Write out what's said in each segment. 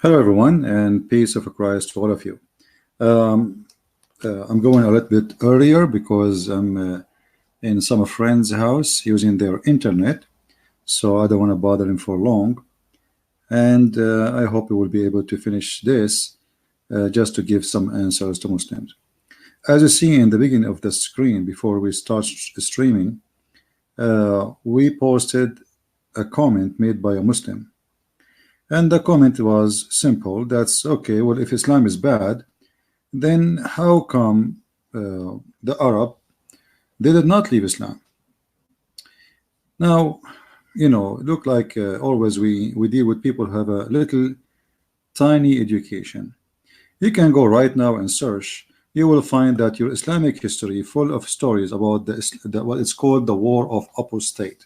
Hello, everyone, and peace of Christ to all of you. Um, I'm going a little bit earlier because I'm in some friend's house using their internet, so I don't want to bother him for long. And I hope we will be able to finish this just to give some answers to Muslims. As you see in the beginning of the screen, before we start streaming, we posted a comment made by a Muslim. And the comment was simple. That's okay. Well, if Islam is bad, then how come the Arab they did not leave Islam? Now, look like always we deal with people who have a little tiny education. You can go right now and search. You will find that your Islamic history full of stories about what it's called the War of Apostate.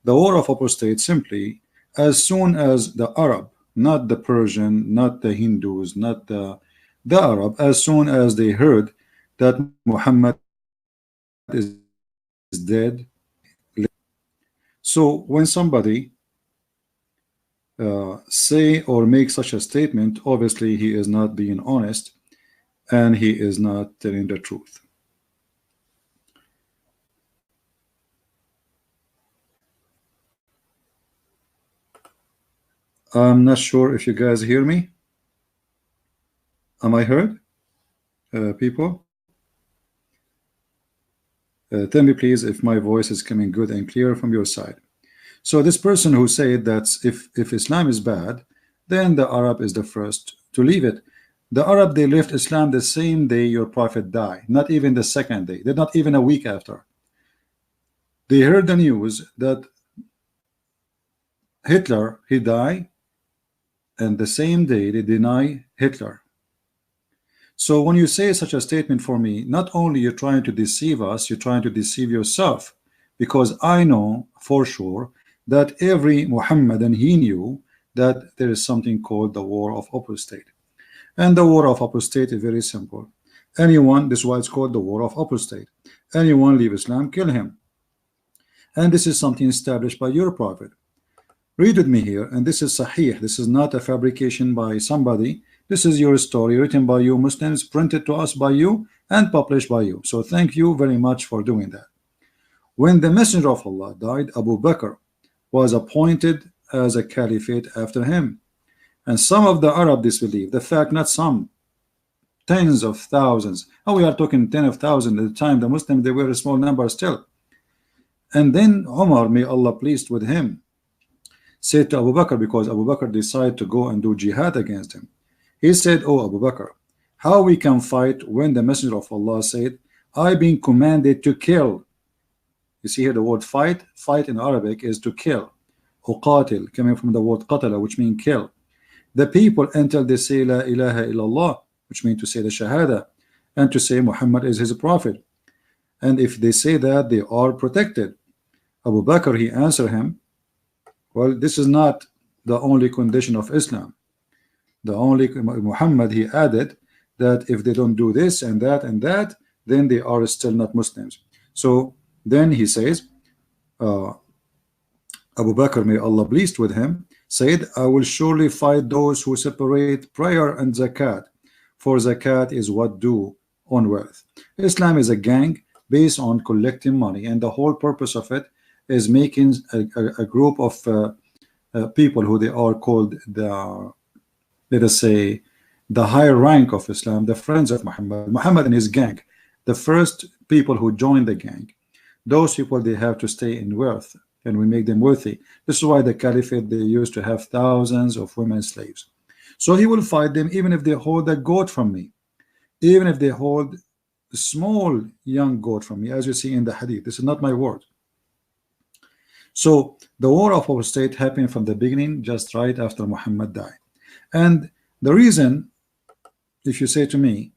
The War of Apostate simply, as soon as the Arab, not the Persian, not the Hindus, not the Arab, as soon as they heard that Muhammad is dead. So when somebody say or make such a statement, obviously he is not being honest and he is not telling the truth. I'm not sure if you guys hear me. Am I heard, people? Tell me please if my voice is coming good and clear from your side. So this person who said that if Islam is bad, then the Arab is the first to leave it. The Arab, they left Islam the same day your prophet died, not even the second day. They're not even a week after. They heard the news that Hitler, he died, and the same day they deny Hitler. So when you say such a statement for me, not only you're trying to deceive us, you're trying to deceive yourself, because I know for sure that every Muhammadan, he knew that there is something called the War of Apostate. And the War of Apostate is very simple. Anyone, this is why it's called the War of Apostate. Anyone leave Islam, kill him. And this is something established by your prophet. Read with me here, and this is Sahih. This is not a fabrication by somebody. This is your story written by you Muslims, printed to us by you, and published by you. So thank you very much for doing that. When the Messenger of Allah died, Abu Bakr was appointed as a caliphate after him. And some of the Arab disbelieved. The fact, not some, tens of thousands. And we are talking tens of thousands at the time. The Muslims, they were a small number still. And then Umar, may Allah pleased with him, said to Abu Bakr, because Abu Bakr decided to go and do jihad against him. He said, "Oh Abu Bakr, how we can fight when the Messenger of Allah said, I've been commanded to kill." You see here the word fight. Fight in Arabic is to kill. Uqatil, coming from the word qatala, which means kill. The people until they say La ilaha illallah, which means to say the Shahada, and to say Muhammad is his prophet. And if they say that, they are protected. Abu Bakr, he answered him, well, this is not the only condition of Islam. The only Muhammad, he added that if they don't do this and that, then they are still not Muslims. So then he says, Abu Bakr, may Allah pleased with him, said, I will surely fight those who separate prayer and zakat, for zakat is what due on wealth. Islam is a gang based on collecting money, and the whole purpose of it is making a group of people who they are called the, let us say, the higher rank of Islam, the friends of Muhammad and his gang, the first people who join the gang. Those people, they have to stay in wealth, and we make them worthy. This is why the caliphate, they used to have thousands of women slaves. So he will fight them even if they hold a goat from me, even if they hold a small young goat from me, as you see in the hadith. This is not my word. So the War of Apostate happened from the beginning, just right after Muhammad died. And the reason, if you say to me,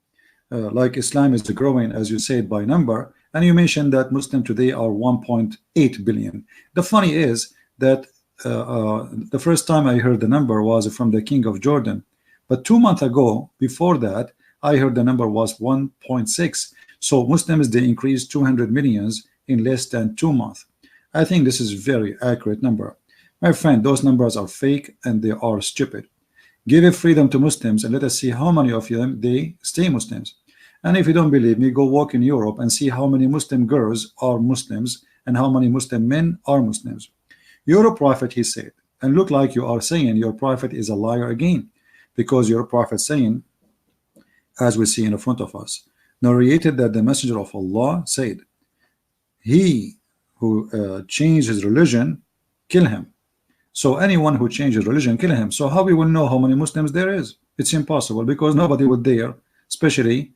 like Islam is growing, as you said, by number, and you mentioned that Muslims today are 1.8 billion. The funny is that the first time I heard the number was from the King of Jordan, but 2 months ago, before that, I heard the number was 1.6. So Muslims, they increased 200 millions in less than 2 months. I think this is very accurate number. My friend, those numbers are fake and they are stupid. Give a freedom to Muslims and let us see how many of them they stay Muslims. And if you don't believe me, go walk in Europe and see how many Muslim girls are Muslims and how many Muslim men are Muslims. You're a prophet, he said, and look like you are saying your prophet is a liar again, because your prophet saying, as we see in front of us, narrated that the messenger of Allah said, he who changed his religion, kill him. So anyone who changes religion, kill him. So how we will know how many Muslims there is? It's impossible, because nobody would dare, especially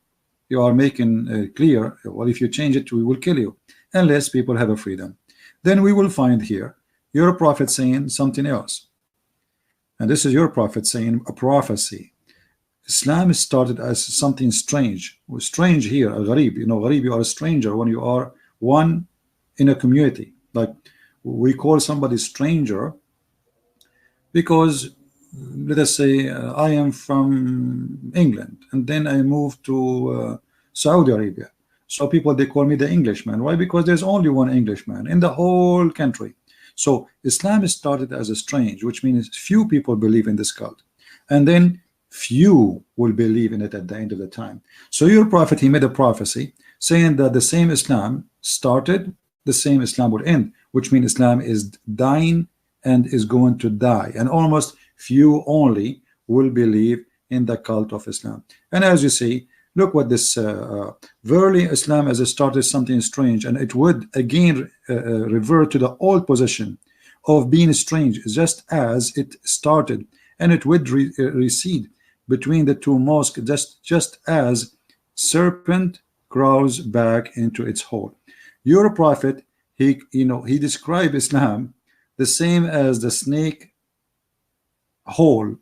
you are making clear, well, if you change it, we will kill you, unless people have a freedom. Then we will find here your prophet saying something else. And this is your prophet saying a prophecy. Islam started as something strange. Strange here, a gharib. You know, gharib, you are a stranger when you are one in a community. Like we call somebody stranger because, let us say, I am from England and then I moved to Saudi Arabia. So people, they call me the Englishman. Why? Because there's only one Englishman in the whole country. So Islam started as a strange, which means few people believe in this cult. And then few will believe in it at the end of the time. So your prophet, he made a prophecy saying that the same Islam started, the same Islam will end, which means Islam is dying and is going to die, and almost few only will believe in the cult of Islam. And as you see, look what this verily Islam as it started something strange, and it would again revert to the old position of being strange, just as it started, and it would recede between the two mosques, just as serpent crawls back into its hole. Your prophet, he described Islam the same as the snake hole,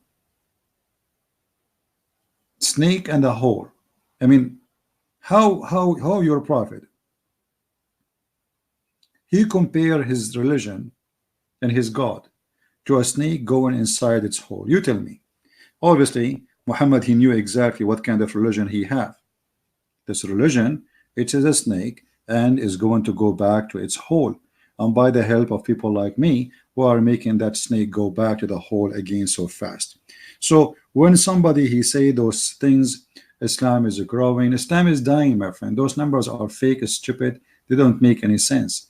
snake and a hole. I mean, how your prophet, he compared his religion and his God to a snake going inside its hole. You tell me. Obviously Muhammad, he knew exactly what kind of religion he had. This religion, it is a snake and is going to go back to its hole, and by the help of people like me who are making that snake go back to the hole again so fast. So when somebody he say those things, Islam is growing, Islam is dying, my friend, those numbers are fake, stupid, they don't make any sense.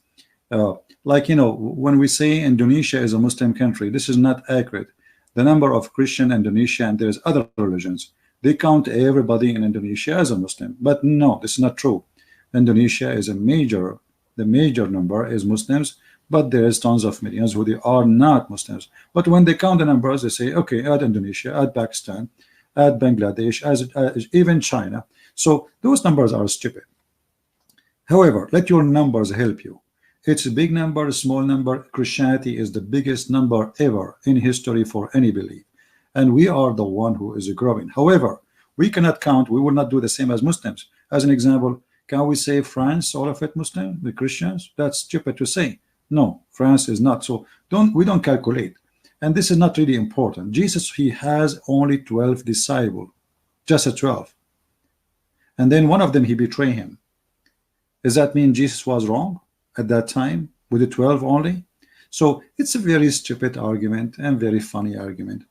Like, you know, when we say Indonesia is a Muslim country, this is not accurate. The number of Christian Indonesia, and there's other religions, they count everybody in Indonesia as a Muslim, but no, this is not true. Indonesia is the major number is Muslims, but there is tons of millions who they are not Muslims. But when they count the numbers, they say, okay, add Indonesia, add Pakistan, add Bangladesh, as even China. So those numbers are stupid. However, let your numbers help you. It's a big number, small number. Christianity is the biggest number ever in history for any belief, and we are the one who is growing. However, we cannot count, we will not do the same as Muslims. As an example, can we say France, all of it Muslim, the Christians? That's stupid to say. No, France is not. So we don't calculate, and this is not really important. Jesus, he has only 12 disciples, just a 12, and then one of them he betrayed him. Does that mean Jesus was wrong at that time with the 12 only? So it's a very stupid argument and very funny argument.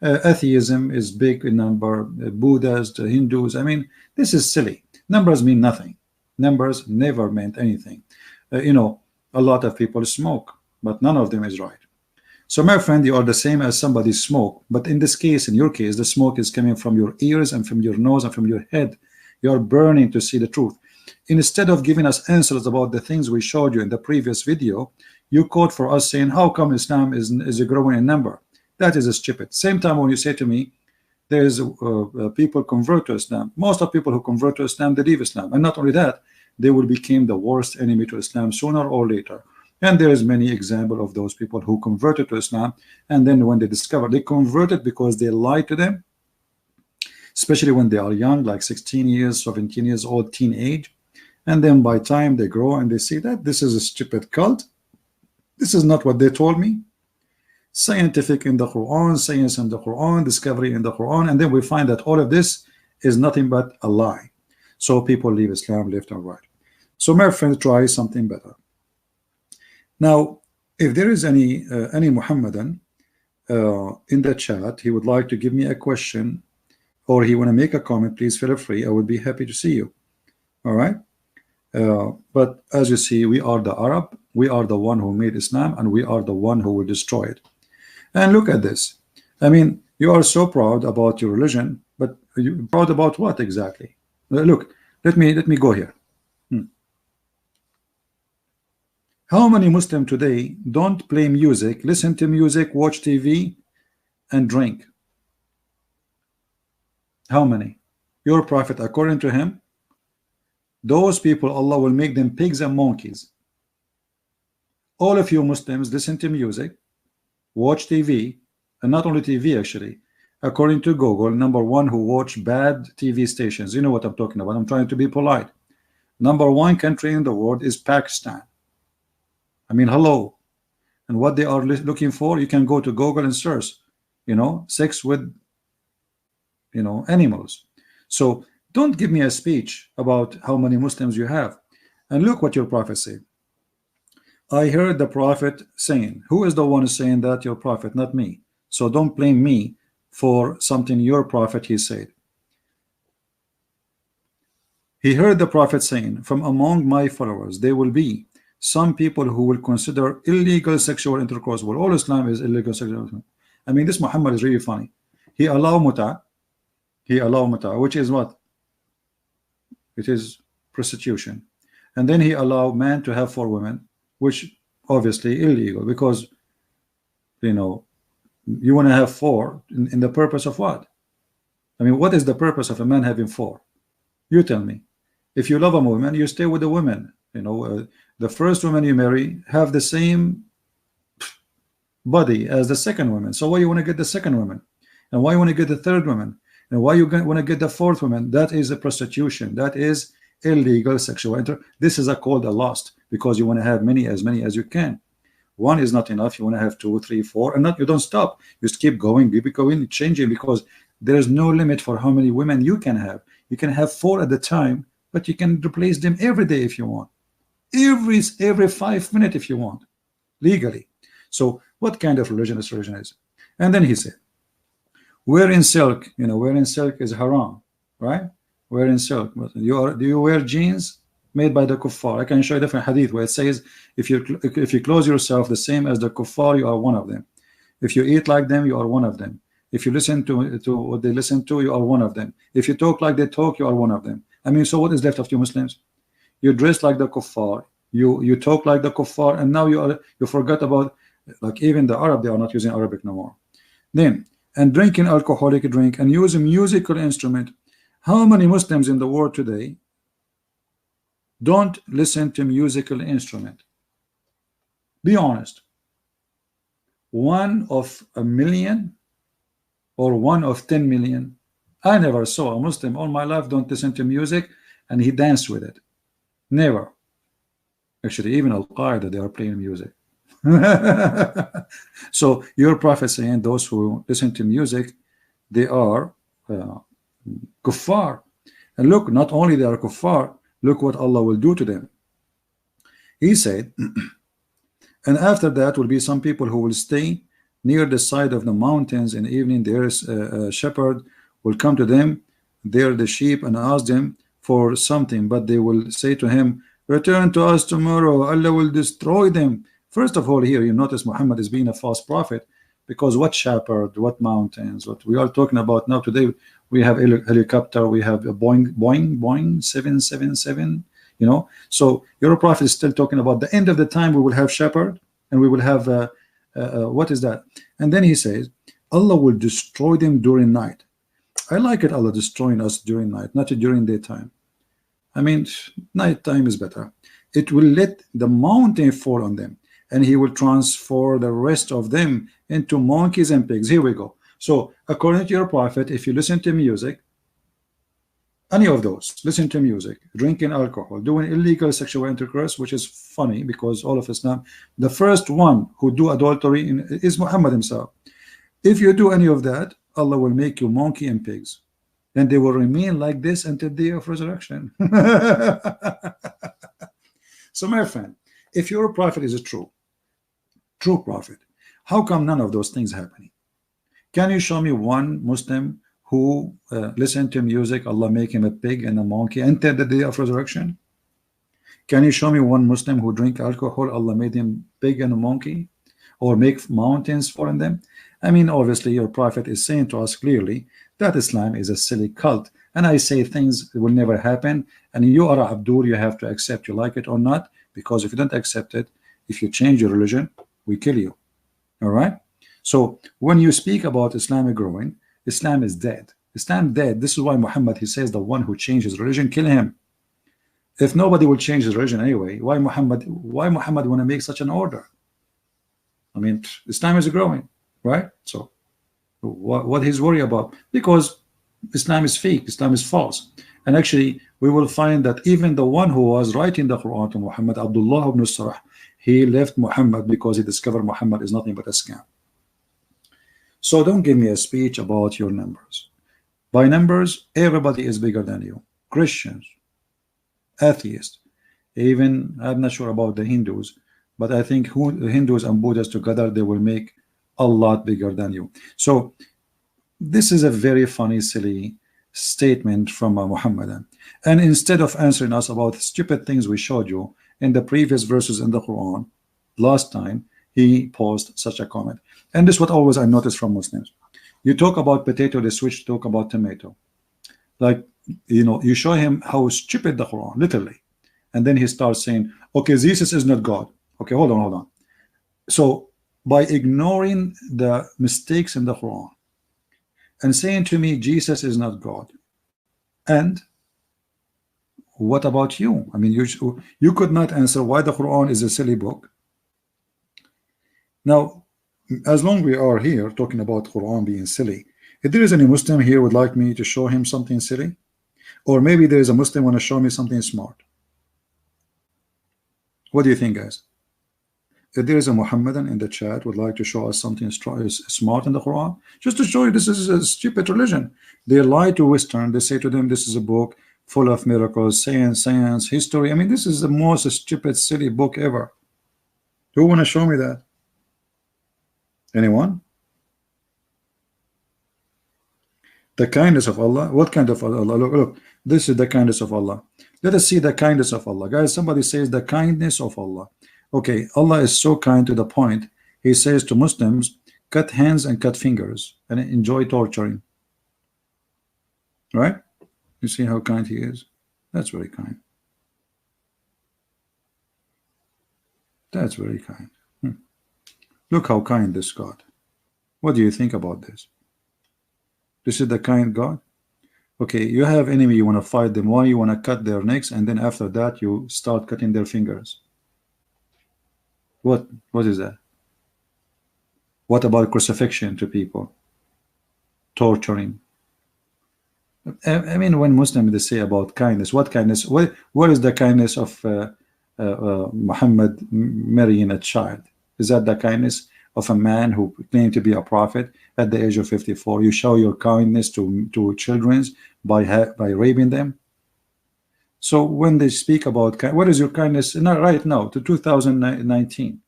Atheism is big in number, Buddhists, the Hindus, I mean, this is silly. Numbers mean nothing. Numbers never meant anything. You know, a lot of people smoke, but none of them is right. So my friend, you are the same as somebody smoke, but in this case, in your case, the smoke is coming from your ears and from your nose and from your head. You are burning to see the truth. Instead of giving us answers about the things we showed you in the previous video, you quote for us saying, how come Islam is growing in number? That is stupid. Same time when you say to me, there's people convert to Islam. Most of people who convert to Islam, they leave Islam. And not only that, they will become the worst enemy to Islam sooner or later. And there is many examples of those people who converted to Islam, and then when they discover they converted because they lied to them, especially when they are young, like 16 years, 17 years old, teenage. And then by time they grow and they see that this is a stupid cult, this is not what they told me. Scientific in the Quran, science in the Quran, discovery in the Quran, and then we find that all of this is nothing but a lie. So people leave Islam left and right. So my friend, try something better. Now, if there is any Muhammadan in the chat he would like to give me a question, or he want to make a comment, please feel free. I would be happy to see you. All right. But as you see, we are the Arab, we are the one who made Islam, and we are the one who will destroy it. And look at this. I mean, you are so proud about your religion, but you proud about what exactly? Look, let me go here. How many Muslims today don't play music, listen to music, watch TV, and drink? How many? Your prophet, according to him, those people, Allah will make them pigs and monkeys. All of you Muslims listen to music, watch TV, and not only TV actually. According to Google, #1 who watch bad TV stations. You know what I'm talking about. I'm trying to be polite. #1 country in the world is Pakistan. I mean, hello. And what they are looking for, you can go to Google and search, you know, sex with, you know, animals. So don't give me a speech about how many Muslims you have. And look what your prophet said. I heard the prophet saying. Who is the one saying that? Your prophet, not me. So don't blame me for something your prophet he said. He heard the prophet saying, from among my followers there will be some people who will consider illegal sexual intercourse. Well, all Islam is illegal sexual intercourse. I mean, this Muhammad is really funny. He allow muta, which is what? It is prostitution. And then he allowed man to have 4 women, which obviously illegal, because, you know, you want to have 4 in the purpose of what? I mean, what is the purpose of a man having 4? You tell me. If you love a woman, you stay with the woman. You know, the first woman you marry have the same body as the second woman. So why you want to get the second woman? And why you want to get the third woman? And why you want to get the 4th woman? That is a prostitution. That is illegal sexual intercourse. This is called a lust, because you want to have as many as you can. 1 is not enough. You want to have 2, 3, 4, and not, you don't stop. You just keep going, changing, because there is no limit for how many women you can have. You can have 4 at the time, but you can replace them every day if you want, every 5 minutes if you want, legally. So what kind of religion this religion is? And then he said, wearing silk, you know, wearing silk is haram, right? Wearing silk. Do you wear jeans made by the kuffar? I can show you different hadith where it says, if you close yourself the same as the kuffar, you are one of them. If you eat like them, you are one of them. If you listen to what they listen to, you are one of them. If you talk like they talk, you are one of them. I mean, so what is left of you Muslims? You dress like the kuffar, you talk like the kuffar, and now you forgot about, like, even the Arab, they are not using Arabic no more. Then, and drinking alcoholic drink and using musical instrument. How many Muslims in the world today don't listen to musical instrument? Be honest. 1 of a million or 1 of 10 million? I never saw a Muslim all my life don't listen to music and he danced with it. Never. Actually, even Al-Qaeda, they are playing music. So your prophet saying those who listen to music, they are kuffar. And look, not only they are kuffar, look what Allah will do to them. He said, and after that will be some people who will stay near the side of the mountains in the evening. There is a shepherd will come to them, there the sheep, and ask them for something, but they will say to him, return to us tomorrow, Allah will destroy them. First of all, here you notice Muhammad is being a false prophet, because what shepherd, what mountains, what we are talking about now today? We have a helicopter, we have a Boeing 777, you know. So your prophet is still talking about the end of the time. We will have shepherd, and we will have what is that? And then he says, Allah will destroy them during night. I like it, Allah destroying us during night, not during daytime. I mean, night time is better. It will let the mountain fall on them, and he will transform the rest of them into monkeys and pigs. Here we go. So according to your prophet, if you listen to music, any of those, listen to music, drinking alcohol, doing illegal sexual intercourse, which is funny because all of Islam, the first one who do adultery is Muhammad himself. If you do any of that, Allah will make you monkey and pigs, and they will remain like this until the day of resurrection. So my friend, if your prophet is a true prophet, how come none of those things happening? Can you show me one Muslim who listened to music, Allah make him a pig and a monkey until the day of resurrection? Can you show me one Muslim who drink alcohol, Allah made him pig and a monkey, or make mountains fall in them? I mean, obviously your prophet is saying to us clearly that Islam is a silly cult, and I say things will never happen, and you are Abdul, you have to accept, you like it or not, because if you don't accept it, if you change your religion, we kill you. All right? So when you speak about Islamic growing, Islam is dead. Islam dead. This is why Muhammad, he says the one who changes religion, kill him. If nobody will change his religion anyway, why Muhammad want to make such an order? I mean, Islam is growing, right? So what he's worried about? Because Islam is fake, Islam is false. And actually we will find that even the one who was writing the Quran to Muhammad, Abdullah ibn Sarh, he left Muhammad because he discovered Muhammad is nothing but a scam. So don't give me a speech about your numbers. By numbers, everybody is bigger than you. Christians, atheists, even I'm not sure about the Hindus, but I think Hindus and Buddhists together, they will make a lot bigger than you. So this is a very funny, silly statement from a Muhammadan. And instead of answering us about stupid things we showed you in the previous verses in the Quran last time, he posed such a comment. And this is what always I notice from Muslims. You talk about potato, they switch to talk about tomato. Like, you know, you show him how stupid the Quran, literally, and then he starts saying, okay, Jesus is not God. Okay, hold on. So by ignoring the mistakes in the Quran and saying to me Jesus is not God, and what about you? I mean, you could not answer why the Quran is a silly book. Now, as long as we are here talking about Quran being silly, if there is any Muslim here would like me to show him something silly, or maybe there is a Muslim want to show me something smart. What do you think, guys? If there is a Muhammadan in the chat would like to show us something smart in the Quran, just to show you this is a stupid religion. They lie to Western. They say to them this is a book full of miracles, science, history. I mean, this is the most stupid, silly book ever. Who want to show me that? Anyone? The kindness of Allah. What kind of Allah? Look, this is the kindness of Allah. Let us see the kindness of Allah. Guys, somebody says the kindness of Allah. Okay, Allah is so kind to the point he says to Muslims, cut hands and cut fingers and enjoy torturing. Right? You see how kind he is? That's very kind. That's very kind. Look how kind this God. What do you think about this? This is the kind God. Okay, you have enemy, you want to fight them. Why you want to cut their necks, and then after that you start cutting their fingers? What is that? What about crucifixion to people? Torturing. I mean, when Muslims they say about kindness, what kindness? What is the kindness of Muhammad marrying a child? Is that the kindness of a man who claimed to be a prophet at the age of 54? You show your kindness to children by raping them. So when they speak about what is your kindness, not right now to 2019,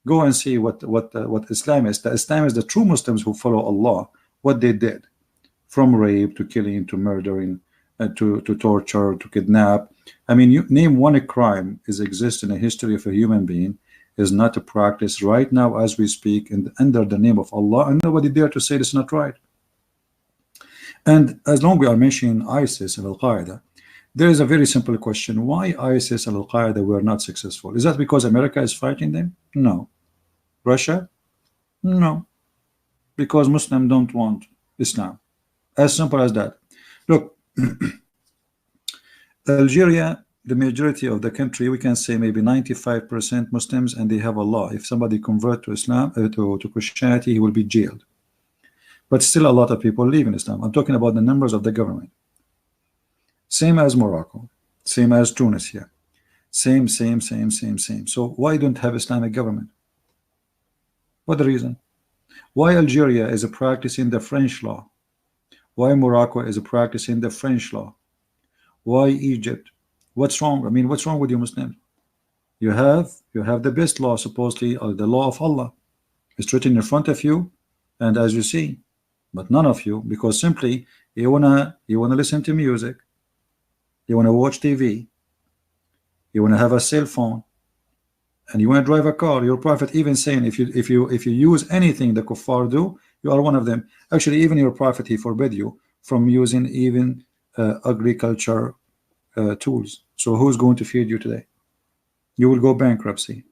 go and see what Islam is. The Islam is the true Muslims who follow Allah, what they did, from rape to killing to murdering, to torture, to kidnap. I mean, you name one crime is exists in the history of a human being is not a practice right now as we speak under the name of Allah, and nobody dare to say it's not right. And as long as we are mentioning ISIS and Al-Qaeda, there is a very simple question: why ISIS and Al-Qaeda were not successful? Is that because America is fighting them? No. Russia? No. Because Muslims don't want Islam. As simple as that. Look, Algeria, the majority of the country, we can say maybe 95% Muslims, and they have a law. If somebody convert to Islam, to Christianity, he will be jailed. But still a lot of people live in Islam. I'm talking about the numbers of the government. Same as Morocco, same as Tunisia, same. So why don't have Islamic government? What the reason? Why Algeria is practicing the French law? Why Morocco is practicing the French law? Why Egypt? What's wrong? I mean, what's wrong with you Muslims? You have the best law, supposedly, or the law of Allah. It's written in front of you, and as you see, But none of you, because simply you wanna listen to music, you wanna watch TV, you wanna have a cell phone, and you wanna drive a car. Your prophet even saying if you use anything the kuffar do, you are one of them. Actually, even your prophet, he forbid you from using even agriculture tools. So who's going to feed you today? You will go bankruptcy.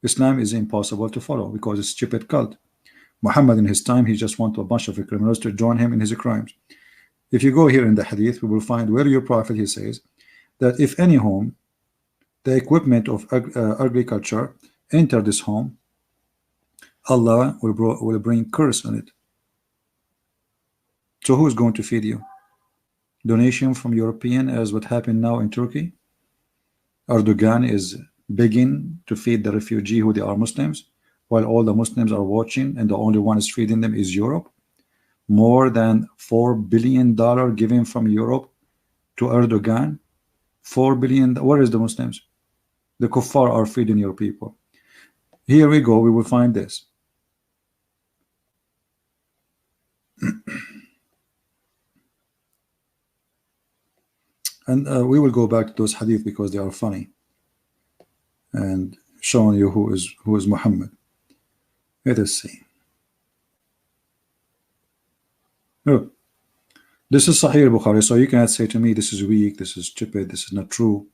Islam is impossible to follow because it's stupid cult. Muhammad in his time, he just wanted a bunch of criminals to join him in his crimes. If you go here in the hadith, we will find where your prophet, he says that if any home, the equipment of agriculture enter this home, Allah will bring curse on it. So who's going to feed you? Donation from European, as what happened now in Turkey? Erdogan is begging to feed the refugee who they are Muslims, while all the Muslims are watching, and the only one is feeding them is Europe. More than $4 billion given from Europe to Erdogan. $4 billion. Where is the Muslims? The kuffar are feeding your people. Here we go. We will find this. And we will go back to those hadith because they are funny and showing you who is Muhammad. Let us see. Look, this is Sahih Bukhari, so you cannot say to me this is weak, this is stupid, this is not true.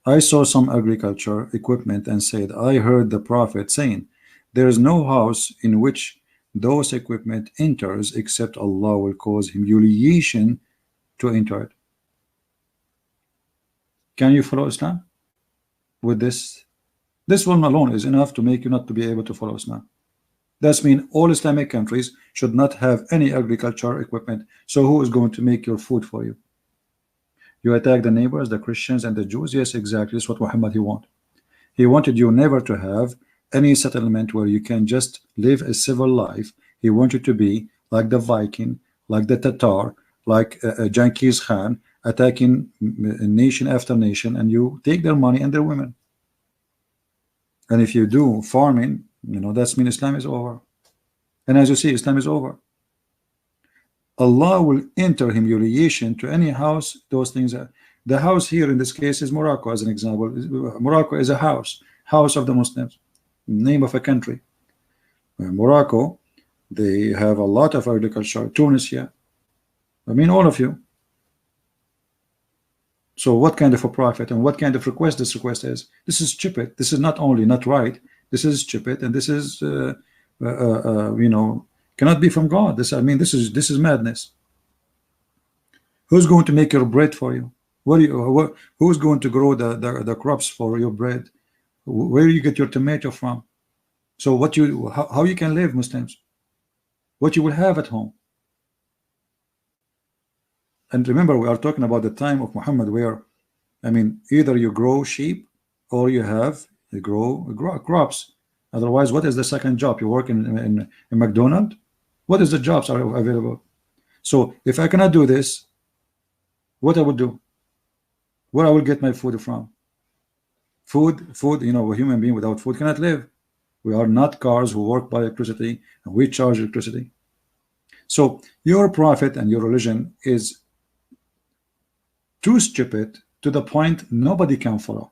I saw some agriculture equipment and said, I heard the Prophet saying, there is no house in which those equipment enters except Allah will cause humiliation to enter it. Can you follow Islam with this? This one alone is enough to make you not to be able to follow Islam. That means all Islamic countries should not have any agriculture equipment. So who is going to make your food for you? You attack the neighbors, the Christians and the Jews. Yes, exactly. That's what Muhammad he wanted. He wanted you never to have any settlement where you can just live a civil life. He wanted to be like the Viking, like the Tatar, like Genghis Khan, attacking nation after nation, and you take their money and their women. And if you do farming, you know, that's mean Islam is over. And as you see, Islam is over. Allah will enter humiliation to any house. Those things are, the house here in this case is Morocco, as an example. Morocco is a house of the Muslims, name of a country. Morocco, they have a lot of agriculture. Tunisia, I mean all of you. So what kind of a prophet and what kind of request this request is? This is stupid. This is not only not right, this is stupid, and this is you know, cannot be from God. This, I mean, this is madness. Who's going to make your bread for you? Who's going to grow the crops for your bread? Where do you get your tomato from? So how you can live, Muslims? What you will have at home? And remember, we are talking about the time of Muhammad, where, I mean, either you grow sheep or you grow crops. Otherwise, what is the second job? You work in McDonald's? What is the jobs are available? So if I cannot do this, what I will do? Where I will get my food from? Food, you know, a human being without food cannot live. We are not cars who work by electricity, and we charge electricity. So your prophet and your religion is too stupid to the point nobody can follow.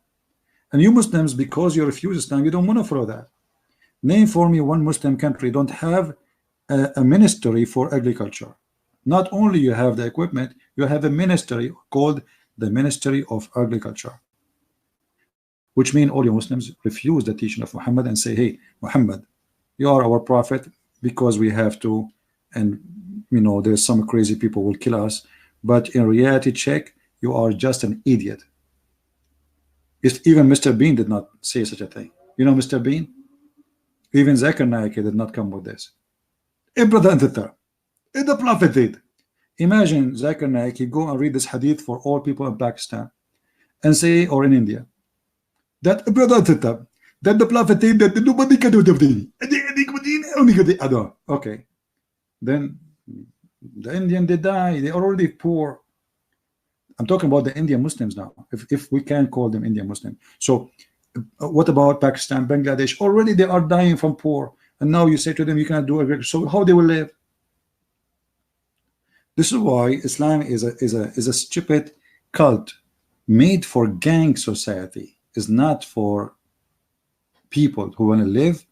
And you Muslims, because you refuse Islam, you don't want to follow that. Name for me one Muslim country don't have a ministry for agriculture. Not only you have the equipment, you have a ministry called the Ministry of Agriculture, which means all you Muslims refuse the teaching of Muhammad and say, hey, Muhammad, you are our prophet because we have to, and you know, there's some crazy people will kill us, but in reality check, you are just an idiot. Even Mr. Bean did not say such a thing. You know Mr. Bean? Even Zakir Naik did not come with this. The Prophet did. Imagine Zakir Naik, he go and read this hadith for all people in Pakistan and say, or in India, that the Prophet did that nobody can do. Okay. Then the Indian, they die, they are already poor. I'm talking about the Indian Muslims now, if we can call them Indian Muslim. So what about Pakistan, Bangladesh? Already they are dying from poor, and now you say to them you cannot do agriculture. So how they will live? This is why Islam is a stupid cult made for gang society. Is not for people who want to live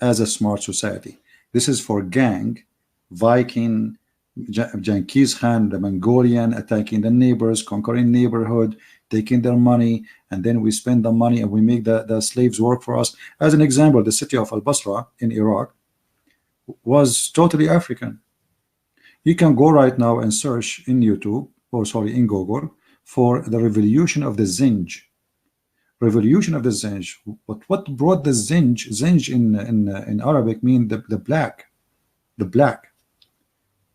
as a smart society. This is for gang, Viking, Genghis Khan, the Mongolian, attacking the neighbors, conquering neighborhood, taking their money, and then we spend the money and we make the slaves work for us. As an example, the city of Al-Basra in Iraq was totally African. You can go right now and search in YouTube, or sorry, in Google, for the revolution of the Zinj. Revolution of the Zinj. What brought the Zinj? Zinj in Arabic mean the black,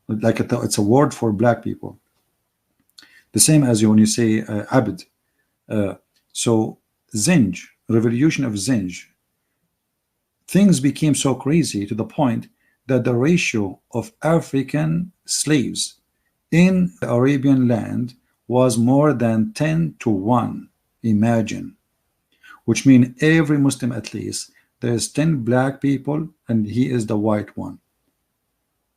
like it's a word for black people. The same as when you say Abd. So Zinj, revolution of Zinj. Things became so crazy to the point that the ratio of African slaves in the Arabian land was more than 10-1. Imagine. Which means every Muslim at least, there's 10 black people and he is the white one.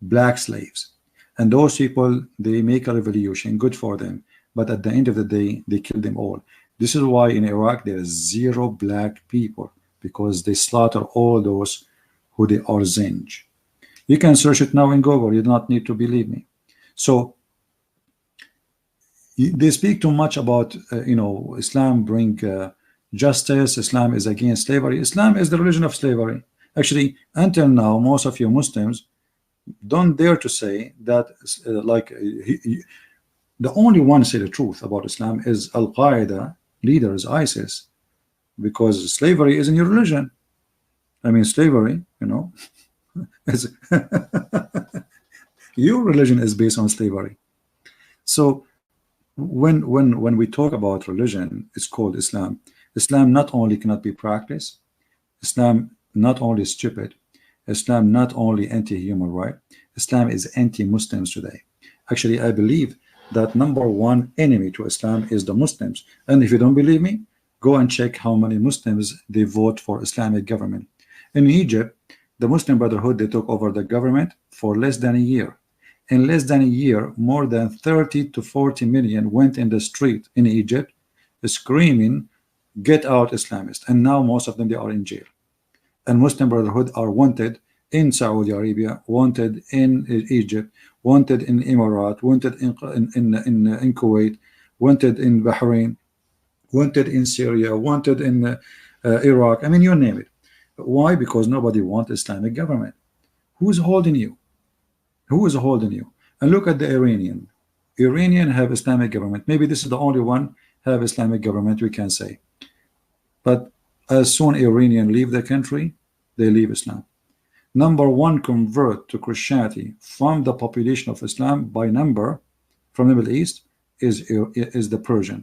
Black slaves. And those people, they make a revolution, good for them. But at the end of the day, they kill them all. This is why in Iraq there is 0 black people, because they slaughter all those who they are Zinj. You can search it now in Google. You do not need to believe me. So they speak too much about Islam bring justice. Islam is against slavery. Islam is the religion of slavery. Actually, until now, most of you Muslims don't dare to say that. The only one say the truth about Islam is Al-Qaeda leaders, ISIS, because slavery is in your religion. I mean, slavery, is your religion is based on slavery. So when we talk about religion, it's called Islam. Islam not only cannot be practiced, Islam not only is stupid, Islam not only anti-human right, Islam is anti-Muslims today. Actually, I believe that #1 enemy to Islam is the Muslims. And if you don't believe me, go and check how many Muslims they vote for Islamic government. In Egypt, the Muslim Brotherhood, they took over the government for less than a year. In less than a year, more than 30 to 40 million went in the street in Egypt screaming, "Get out Islamists." And now most of them, they are in jail. And Muslim Brotherhood are wanted in Saudi Arabia, wanted in Egypt, wanted in Emirates, wanted in Kuwait, wanted in Bahrain, wanted in Syria, wanted in Iraq. I mean, you name it. Why? Because nobody wants Islamic government. Who's holding you? Who is holding you? And look at the Iranian. Iranian have Islamic government. Maybe this is the only one have Islamic government, we can say. But as soon Iranian leave the country, they leave Islam. #1 convert to Christianity from the population of Islam by number from the Middle East is the Persian.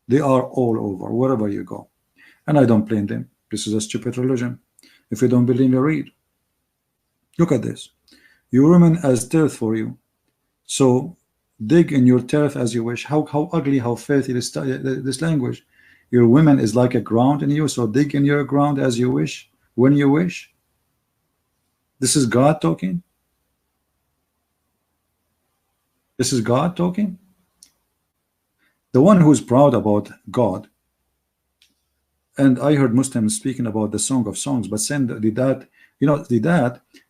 They are all over, wherever you go. And I don't blame them. This is a stupid religion. If you don't believe me, read. Look at this. Your women as turf for you. So dig in your turf as you wish. How ugly, how filthy this language. Your women is like a ground in you, so dig in your ground as you wish, when you wish. This is God talking. This is God talking. The one who is proud about God. And I heard Muslims speaking about the Song of Songs, but then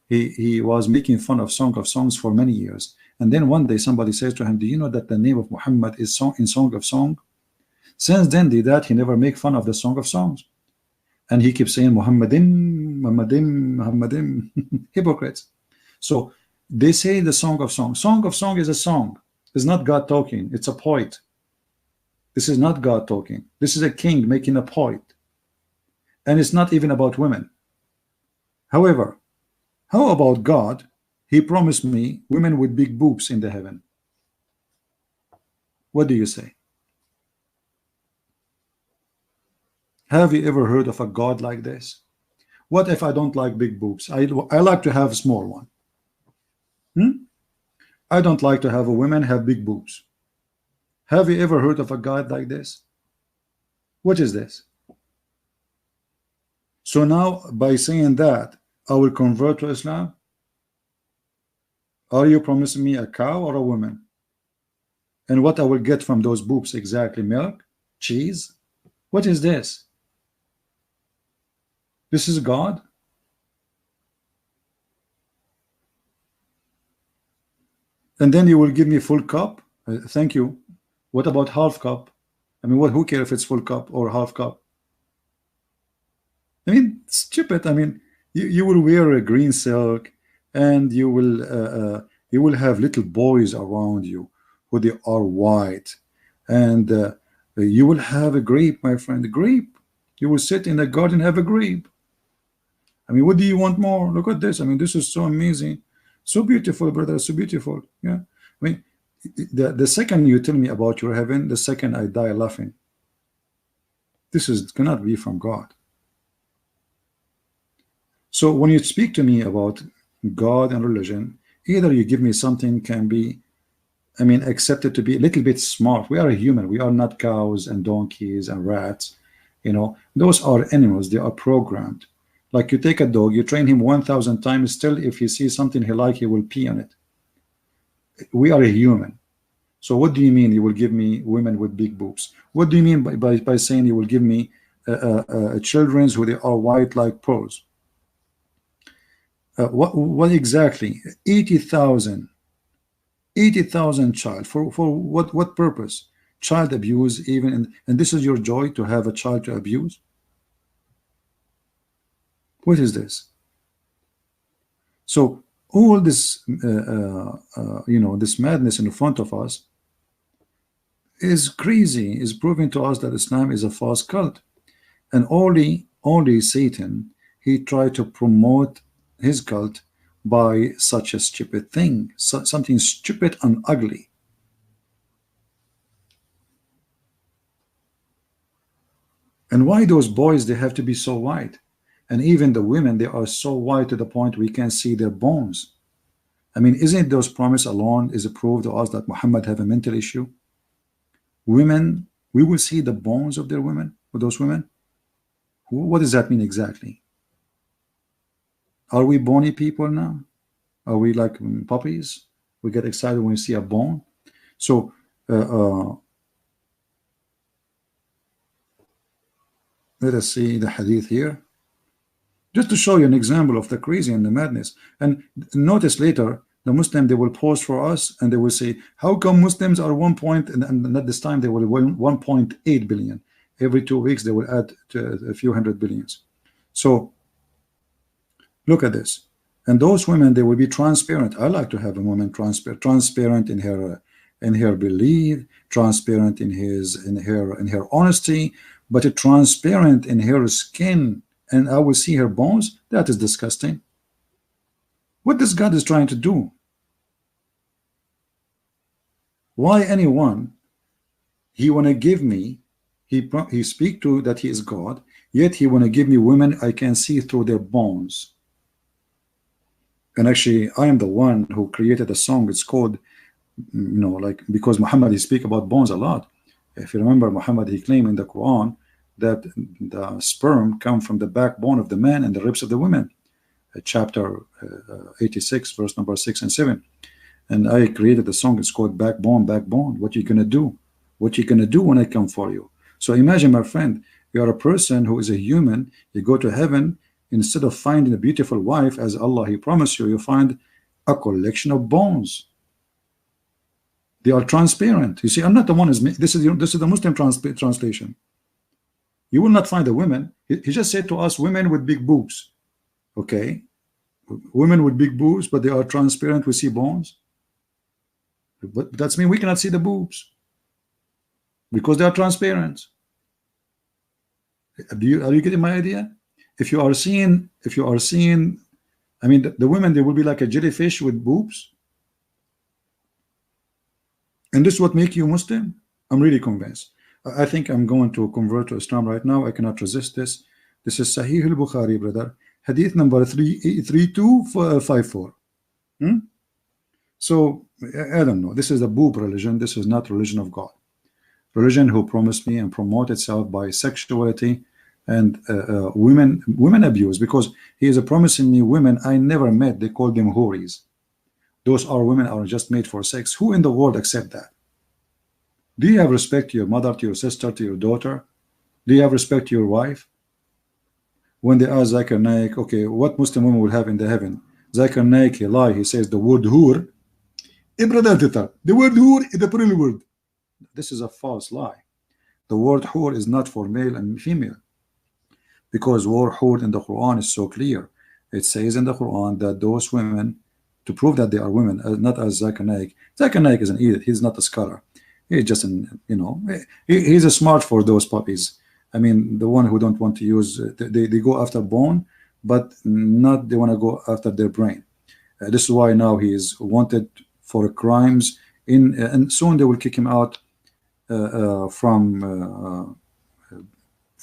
he was making fun of Song of Songs for many years. And then one day somebody says to him, "Do you know that the name of Muhammad is in Song of Song?" Since then, he never make fun of the Song of Songs. And he keeps saying Muhammadin, Muhammadin, Muhammadin. Hypocrites. So they say the Song of Song. Song of Song is a song. It's not God talking. It's a poet. This is not God talking. This is a king making a poet. And it's not even about women. However, how about God? He promised me women with big boobs in the heaven. What do you say? Have you ever heard of a God like this? What if I don't like big boobs? I like to have a small one. I don't like to have a woman have big boobs. Have you ever heard of a God like this? What is this? So now, by saying that, I will convert to Islam. Are you promising me a cow or a woman? And what I will get from those boobs exactly? Milk? Cheese? What is this? This is God? And then you will give me full cup? Thank you. What about half cup? I mean, what? Who cares if it's full cup or half cup? I mean, stupid. I mean, you will wear a green silk, and you will have little boys around you who they are white, and you will have a grape, my friend, a grape. You will sit in the garden, have a grape. I mean, what do you want more? Look at this. I mean, this is so amazing, so beautiful, brother, so beautiful. Yeah. I mean, the second you tell me about your heaven, the second I die laughing. This is cannot be from God. So when you speak to me about God and religion, either you give me something can be, I mean, accepted to be a little bit smart. We are a human. We are not cows and donkeys and rats. You know, those are animals. They are programmed. Like you take a dog, you train him 1,000 times. Still, if he sees something he like, he will pee on it. We are a human. So what do you mean you will give me women with big boobs? What do you mean by saying you will give me children who they are white like pearls? What exactly? 80,000 child for what purpose? Child abuse, even, and this is your joy to have a child to abuse? What is this? So all this you know, this madness in front of us is crazy, is proving to us that Islam is a false cult, and only Satan, he tried to promote his cult by such a stupid thing, something stupid and ugly. And why those boys, they have to be so white? And even the women, they are so white to the point we can see their bones. I mean, isn't those promise alone is a proof to us that Muhammad have a mental issue? Women, we will see the bones of their women, of those women. What does that mean exactly? Are we bony people now? Are we like puppies? We get excited when we see a bone. So let us see the hadith here, just to show you an example of the crazy and the madness. And notice later, the Muslim, they will pause for us and they will say, how come Muslims are 1 point, and at this time they will 1.8 billion. Every 2 weeks they will add to a few hundred billions. So look at this. And those women, they will be transparent. I like to have a woman transparent in her belief, transparent in her honesty, but transparent in her skin, and I will see her bones. That is disgusting. What this God is trying to do? Why anyone he want to give me, he speak to that he is God, yet he want to give me women I can see through their bones. And actually, I am the one who created a song. It's called, you know, like, because Muhammad, he speak about bones a lot. If you remember, Muhammad, he claimed in the Quran that the sperm come from the backbone of the man and the ribs of the women. Chapter 86, verse number 6 and 7. And I created a song. It's called Backbone, Backbone. What you gonna do? What you gonna do when I come for you? So imagine, my friend, you are a person who is a human. You go to heaven. Instead of finding a beautiful wife as Allah he promised you, you find a collection of bones. They are transparent. You see, I'm not the one. This is the Muslim translation. You will not find a woman. He just said to us, women with big boobs. Okay, women with big boobs, but they are transparent. We see bones. But that's mean we cannot see the boobs because they are transparent. Are you getting my idea? If you are seeing, I mean, the women, they will be like a jellyfish with boobs. And this is what make you Muslim? I'm really convinced. I think I'm going to convert to Islam right now. I cannot resist this. This is Sahih al-Bukhari, brother. Hadith number 3254. So, I don't know. This is a boob religion. This is not religion of God. Religion who promised me and promote itself by sexuality and women abuse, because he is promising me women I never met. They call them houris. those are women are just made for sex. Who in the world accept that? Do you have respect to your mother, to your sister, to your daughter? Do you have respect to your wife? When they ask Zakir Naik, okay, what Muslim woman will have in the heaven? Zakir Naik, he lie, he says the word hur. The word hur is the plural word. This is a false lie. The word hur is not for male and female, because word hur in the Quran is so clear. It says in the Quran that those women, to prove that they are women, not as Zakir Naik. Zakir Naik is an idiot. He's not a scholar. He's just an, you know, he's a smart for those puppies. I mean, the one who don't want to use, they go after bone, but not they want to go after their brain. This is why now he is wanted for crimes in, and soon they will kick him out from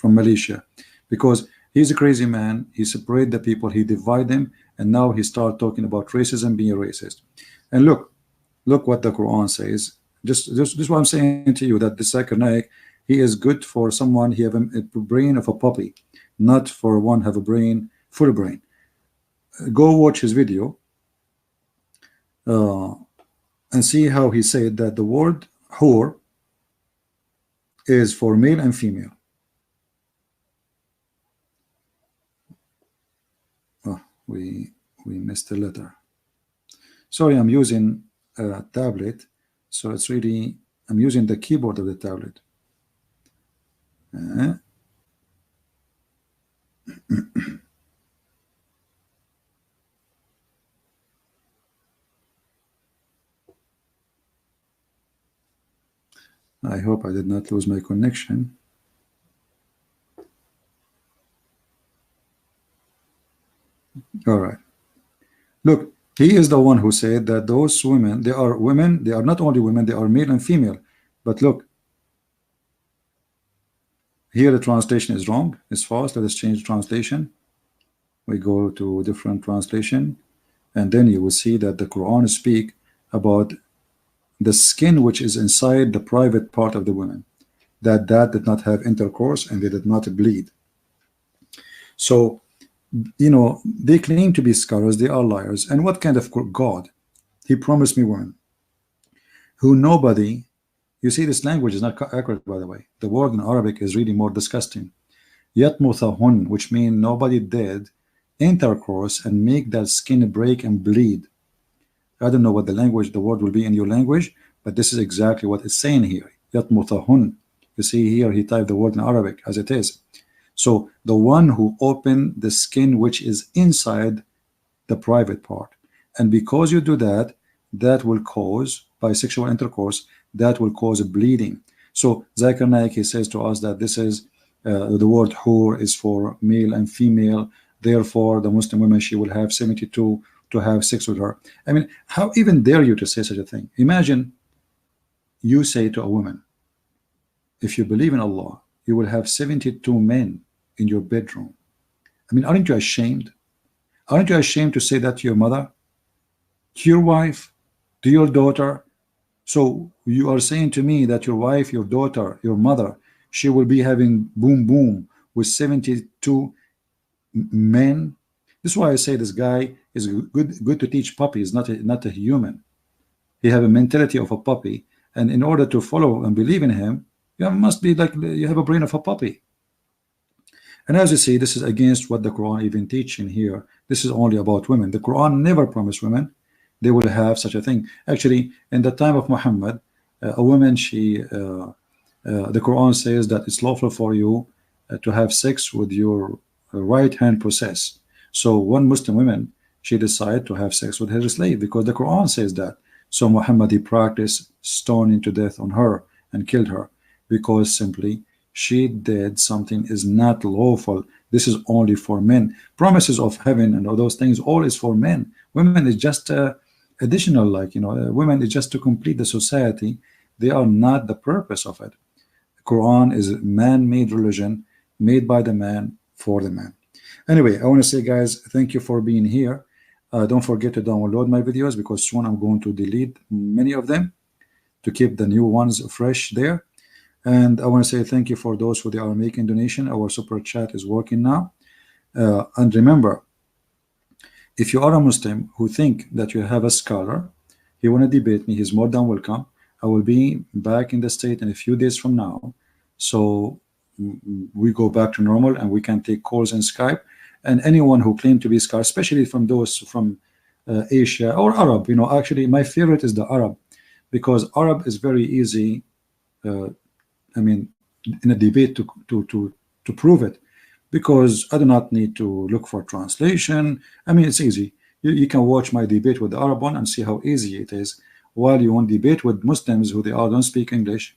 Malaysia, because he's a crazy man. He separate the people, he divide them, and now he start talking about racism, being racist. And look what the Quran says. Just what I'm saying to you, that the Zakir Naik, he is good for someone he have a brain of a puppy, not for one have a brain, full brain. Go watch his video and see how he said that the word whore is for male and female. Oh, we missed a letter. Sorry, I'm using a tablet, so it's really, I'm using the keyboard of the tablet. I hope I did not lose my connection. All right. Look, he is the one who said that those women, they are women, they are not only women, they are male and female. But look, here the translation is wrong, it's false. Let us change translation. We go to a different translation, and then you will see that the Quran speak about the skin which is inside the private part of the women, that did not have intercourse and they did not bleed. So, you know, they claim to be scholars, they are liars. And what kind of God? He promised me women who nobody, you see, this language is not accurate, by the way. The word in Arabic is really more disgusting. Yatmuthahun, which means nobody did intercourse and make that skin break and bleed. I don't know what the language, the word will be in your language, but this is exactly what it's saying here. Yatmuthahun. You see here, he typed the word in Arabic as it is. So the one who opened the skin which is inside the private part. And because you do that, that will cause, by sexual intercourse, that will cause a bleeding. So Zakir Naik, he says to us that this is the word hur is for male and female. Therefore, the Muslim woman, she will have 72 to have sex with her. I mean, how even dare you to say such a thing? Imagine you say to a woman, if you believe in Allah, you will have 72 men in your bedroom. I mean, aren't you ashamed? Aren't you ashamed to say that to your mother, to your wife, to your daughter? So you are saying to me that your wife, your daughter, your mother, she will be having boom boom with 72 men? This is why I say this guy is good to teach puppies, not a human. He have a mentality of a puppy, and in order to follow and believe in him, you must be like you have a brain of a puppy. And as you see, this is against what the Quran even teaching here. This is only about women. The Quran never promised women they will have such a thing. Actually, in the time of Muhammad, a woman, the Quran says that it's lawful for you to have sex with your right hand possess. So one Muslim woman, she decided to have sex with her slave because the Quran says that. So Muhammad, he practiced stoning to death on her and killed her because simply she did something is not lawful. This is only for men. Promises of heaven and all those things, all is for men. Women is just additional, like, you know, women is just to complete the society. They are not the purpose of it. Quran is a man-made religion made by the man for the man. Anyway, I want to say, guys, thank you for being here. Don't forget to download my videos because soon I'm going to delete many of them to keep the new ones fresh there. And I want to say thank you for those who they are making donation. Our super chat is working now. And remember, if you are a Muslim who think that you have a scholar he want to debate me, he's more than welcome. I will be back in the state in a few days from now, so we go back to normal and we can take calls in Skype. And anyone who claim to be Skype, especially from those from Asia or Arab, you know, actually my favorite is the Arab, because Arab is very easy. I mean, in a debate to prove it, because I do not need to look for translation. I mean, it's easy. You can watch my debate with the Arab one and see how easy it is. While you want debate with Muslims who don't speak English,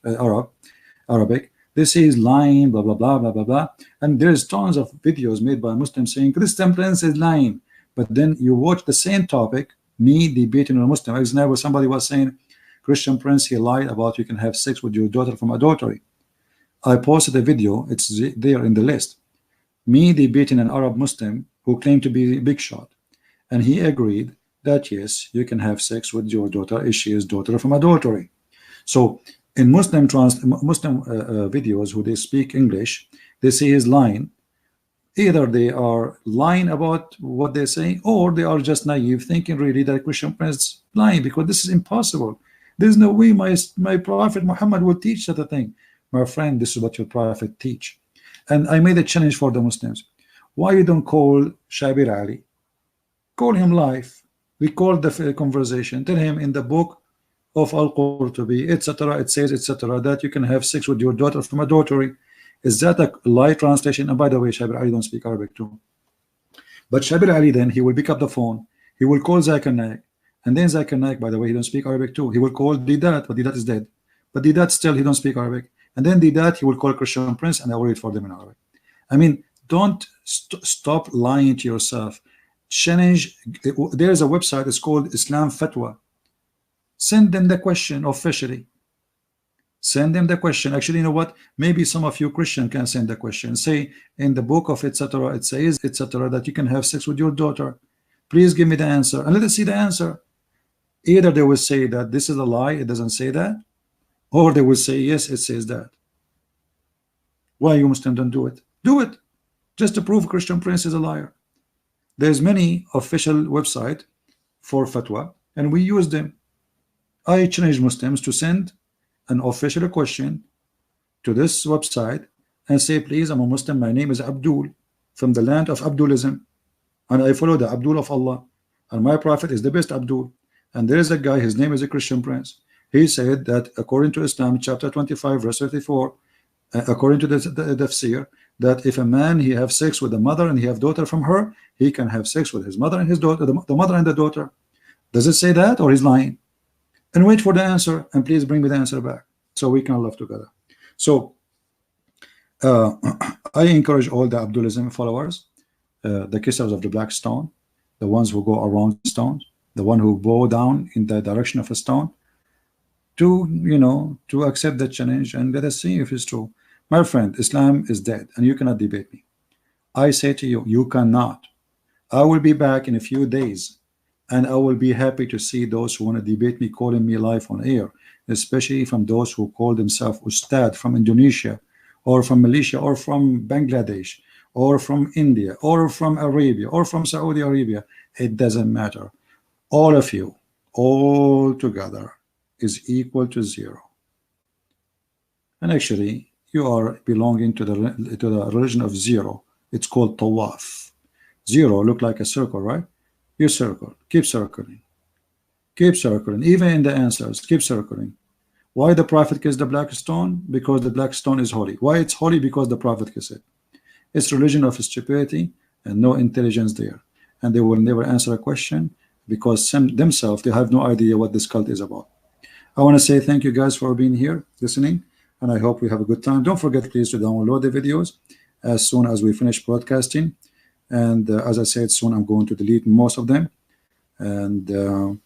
Arabic, they say he's lying, blah blah blah blah blah blah, and there's tons of videos made by Muslims saying Christian Prince is lying. But then you watch the same topic, me debating with a Muslim. For example, somebody was saying Christian Prince, he lied about you can have sex with your daughter from adultery. I posted a video, it's there in the list, me debating an Arab Muslim who claimed to be a big shot, and he agreed that yes, you can have sex with your daughter if she is daughter from adultery. So in Muslim videos who they speak English, they say he's lying. Either they are lying about what they say, or they are just naive, thinking really that Christian Prince is lying, because this is impossible. There's no way my Prophet Muhammad will teach such a thing. My friend, this is what your Prophet teach. And I made a challenge for the Muslims. Why you don't call Shabir Ali? Call him live. Record the conversation. Tell him in the book of Al-Qurtubi, etc., it says, etc., that you can have sex with your daughter from adultery. Is that a lie translation? And by the way, Shabir Ali don't speak Arabic too. But Shabir Ali, then he will pick up the phone. He will call Zakir Naik. And then Zakir Naik, by the way, he don't speak Arabic too. He will call Didat, but Didat is dead. But Didat still, he don't speak Arabic. And then Didat, he will call Christian Prince, and I will read for them in Arabic. I mean, don't stop lying to yourself. Change. There's a website, it's called Islam Fatwa. Send them the question officially. Send them the question. Actually, you know what? Maybe some of you Christian can send the question. Say in the book of etc. it says etc. that you can have sex with your daughter. Please give me the answer, and let us see the answer. Either they will say that this is a lie, it doesn't say that, or they will say yes, it says that. Why you Muslim don't do it? Do it, just to prove Christian Prince is a liar. There's many official website for fatwa, and we use them. I challenge Muslims to send an official question to this website and say, please, I'm a Muslim, my name is Abdul, from the land of Abdulism, and I follow the Abdul of Allah, and my prophet is the best Abdul. And there is a guy, his name is a Christian Prince. He said that according to Islam chapter 25 verse 34, according to the tafsir, that if a man he have sex with a mother and he have daughter from her, he can have sex with his mother and his daughter, the mother and the daughter. Does it say that, or he's lying? And wait for the answer, and please bring me the answer back so we can live together. So I encourage all the Abdulism followers, the kissers of the black stone, the ones who go around stones, the one who bow down in the direction of a stone, to, you know, to accept the challenge and let us see if it's true. My friend, Islam is dead, and you cannot debate me. I say to you, you cannot. I will be back in a few days, and I will be happy to see those who want to debate me calling me live on air, especially from those who call themselves Ustad from Indonesia, or from Malaysia, or from Bangladesh, or from India, or from Arabia, or from Saudi Arabia. It doesn't matter. All of you, all together, is equal to zero. And actually, you are belonging to the religion of zero. It's called Tawaf. Zero look like a circle, right? You circle, keep circling, even in the answers, keep circling. Why the Prophet kissed the black stone? Because the black stone is holy. Why it's holy? Because the Prophet kissed it. It's religion of stupidity and no intelligence there, and they will never answer a question because themselves they have no idea what this cult is about. I want to say thank you guys for being here listening, and I hope we have a good time. Don't forget please to download the videos as soon as we finish broadcasting, and as I said, soon I'm going to delete most of them, and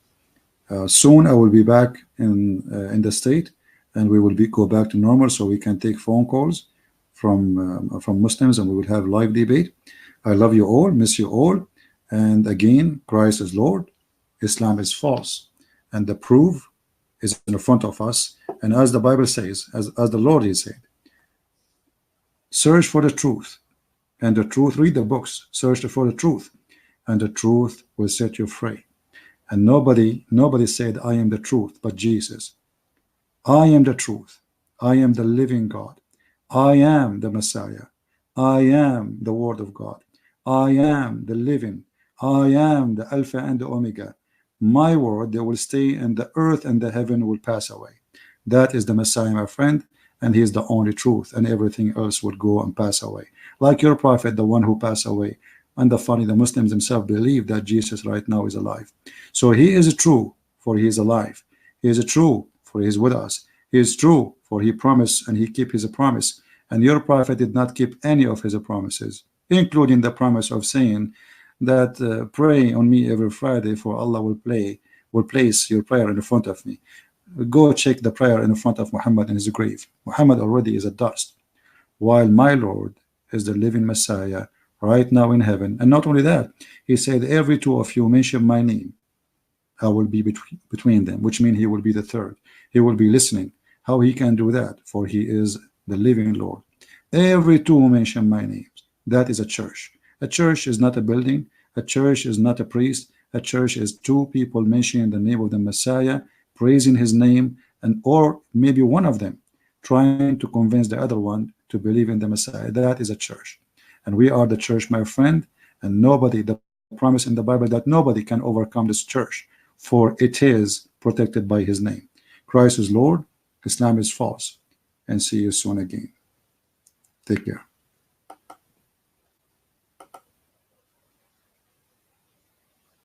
soon I will be back in the state, and we will go back to normal so we can take phone calls from Muslims, and we will have live debate. I love you all, miss you all, and again, Christ is Lord, Islam is false, and the proof is in front of us. And as the Bible says, as the Lord he said, search for the truth, and the truth, read the books, search for the truth, and the truth will set you free. And nobody said I am the truth but Jesus. I am the truth. I am the living God. I am the Messiah. I am the Word of God. I am the living. I am the Alpha and the Omega. My word, they will stay, and the earth and the heaven will pass away. That is the Messiah, my friend, and he is the only truth, and everything else will go and pass away. Like your prophet, the one who passed away. And the Muslims themselves believe that Jesus right now is alive. So he is true, for he is alive. He is true, for he is with us. He is true, for he promised and he keep his promise. And your prophet did not keep any of his promises, including the promise of saying that pray on me every Friday, for Allah will place your prayer in front of me. Go check the prayer in front of Muhammad in his grave. Muhammad already is a dust, while my Lord is the living Messiah right now in heaven. And not only that, he said, every two of you mention my name, I will be between them, which means he will be the third. He will be listening. How he can do that? For he is the living Lord. Every two mention my name. That is a church. A church is not a building. A church is not a priest. A church is two people mentioning the name of the Messiah, praising his name, and or maybe one of them trying to convince the other one to believe in the Messiah. That is a church. And we are the church, my friend, and nobody, the promise in the Bible that nobody can overcome this church, for it is protected by his name. Christ is Lord, Islam is false. And see you soon again. Take care.